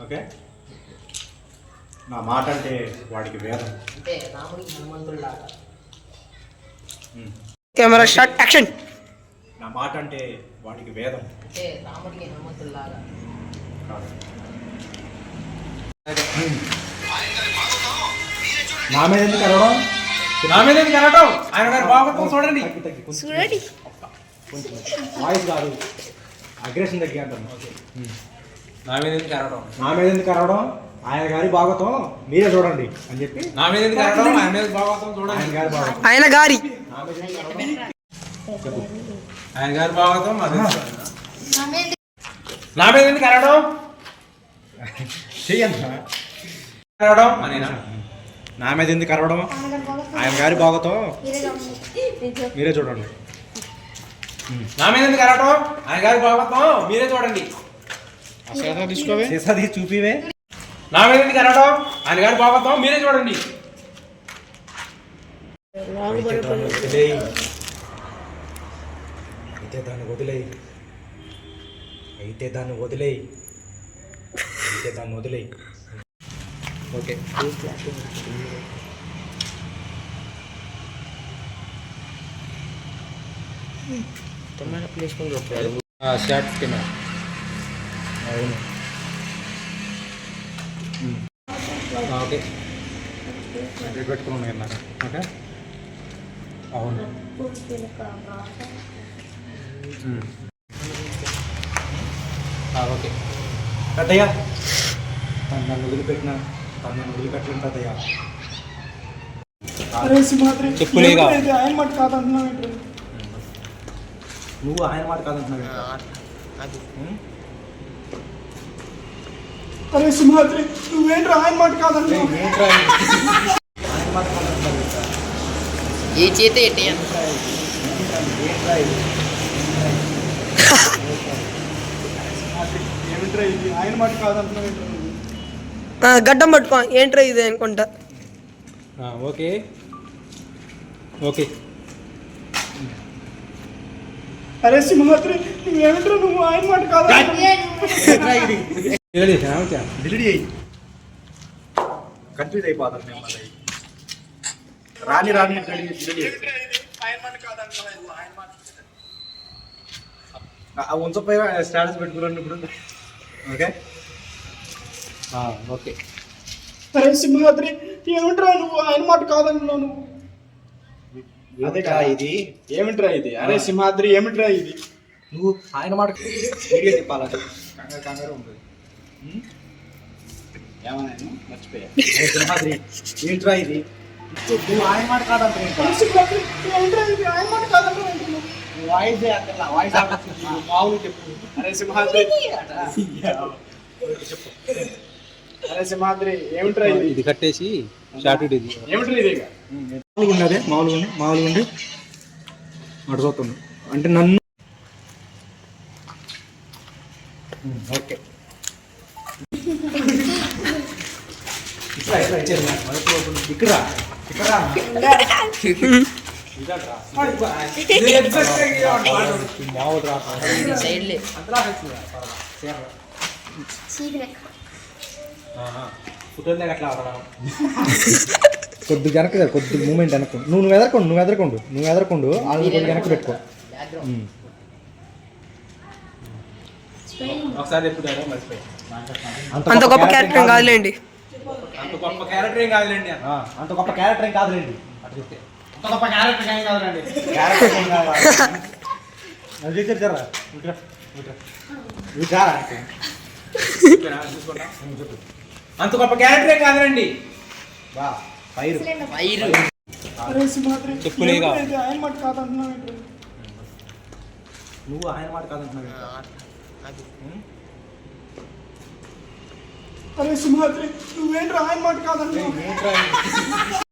Okay. నా మాట అంటే వాడికి వేదం. అంటే రాముడికి హనుమంతుడిలాగా. Camera shot action. నా మాట అంటే వాడికి వేదం. అంటే రాముడికి హనుమంతుడిలాగా. నా మీద ఎందుకు అరవడం? నా మీద ఎందుకు అరవడం? ఆయన గారు బాగుంటుంది చూడండి. చూడండి. వాయిస్ కాదు, అగ్రెషన్ తగ్గి అంటాను. నా మీద ఎందుకు అరవడం? నా మీద ఎందుకు అరవడం? ఆయన గారి భాగవతం మీరే చూడండి అని చెప్పి. నా మీద ఎందుకు అరవడం? ఆయన మీద బాగుంటుంది చూడండి. ఆయన గారి భాగవతం. ఆయన గారి నా మీద ఎందుకు అరవడం? చెప్పు. ఆయన గారి బాగుంటుంది నా మీద ఎందుకు అరవడం? చెయ్యండి. అరవడం అనేనా? నా మీద ఎందుకు అరవడం? ఆయన గారి భాగవతం మీరే చూడండి. నా మీద ఎందుకు అరవడం? ఆయన గారి బాగుంటుంది మీరే చూడండి. సీసా తీసి చూపివే. నా మీద ఎందుకు అరవడం? ఆయన గారి బాగుంటుంది మీరే చూడండి. అయితే దాన్ని వదిలేయి. అయితే దాన్ని వదిలేయి. అయితే దాన్ని వదిలేయి. ఓకే. Short camera. అవును. ఓకే. పెట్టుకున్నాను కదా. ఓకే. అవును. ఓకే. తాతయ్య నన్ను వదిలిపెట్టిన నన్ను వదిలిపెట్టలేను తాతయ్య. చెప్పులేగా ఆయన మాట కాదంటున్నావు. నువ్వు ఆయన మాట కాదంటున్నావు. అరే సింహాద్రి, నువ్వేంట్రా ఆయన మాట కాదంటున్నావు? ఆయన మాట కాదంటున్నావు. ఏ చేత ఎట్టే ఏమిట్రా ఇది? ఆయన మాట కాదంటున్నావు. గడ్డం పట్టుకో. ఏంట్రా ఇది అనుకుంటా. ఓకే. ఓకే. అరే సింహాద్రి, నువ్వేమిట్రా నువ్వు ఆయన మాట కాదంటున్నావు? డిలీట్ చేయి. కన్ఫ్యూజ్ అయిపోతాను నేను మళ్ళీ. రాని డిలీట్ చేయి. ఆయన మాట కాదంటున్నావు. ఆయన మాట ఉంచపోయినా స్టేటస్ పెట్టుకున్నాను ఇప్పుడు. ఓకే. ఓకే. అరే సింహాద్రి, ఏమిట్రా నువ్వు ఆయన మాట కాదంటున్నావు? నువ్వు అదే ఇది ఏమిట్రా ఇది? అరే సింహాద్రి, ఏమిట్రా ఇది? నువ్వు ఆయన మాట వీడియో చెప్పాలి. కంగారు ఉంటుంది. ఏమన్నా మర్చిపోయా. సింహాద్రి ఏంట్రా ఇది? నువ్వు ఆయన మాట కాదంటే అరే సింహాద్రి, ఏమిట్రా ఇది? ఆయన మాట కాదంటున్నావు. వాయిస్ వాయిస్ మామూలు చెప్పు. అరే సింహాద్రి, చెప్పు. అరే సింహాద్రి, ఏమిట్రా ఇది? ఇది కట్టేసి షార్ట్ ఇది. ఏమిట్రా ఇది? మామూలుగా ఉన్నదే మామూలుగా ఉండి అటు చూస్తుంది అంటే నన్ను. ఓకే. ఇక్కడ మామూలు రా. సైడ్లే పుట్టిన అట్లా కొద్ది వెనక కొద్ది మూమెంట్ వెనక్కు. నువ్వు ఎదరకుండు వాళ్ళు కొద్ది వెనక్కి పెట్టుకో. ఒకసారి ఎప్పుడు మర్చిపోయి. అంత గొప్ప క్యారెక్టర్ కాదులేండి. అంత గొప్ప క్యారెక్టర్ ఏం కాదులేండి. అంత గొప్ప క్యారెక్టర్ ఏం కాదులేండి. అటు చెప్తే అంత గొప్ప క్యారెక్టర్ ఏం కాదులేండి. అంత గొప్ప క్యారెక్టర్ ఏం కాదులేండి. వైరు అరే సింహాద్రి, చెప్పులేగా. ఏమిట్రా ఇది? ఆయన మాట కాదంటున్నావు. నువ్వు ఆయన మాట కాదంటున్నావు. అరే సింహాద్రి, నువ్వేంట్రా ఆయన మాట కాదంటున్నావు?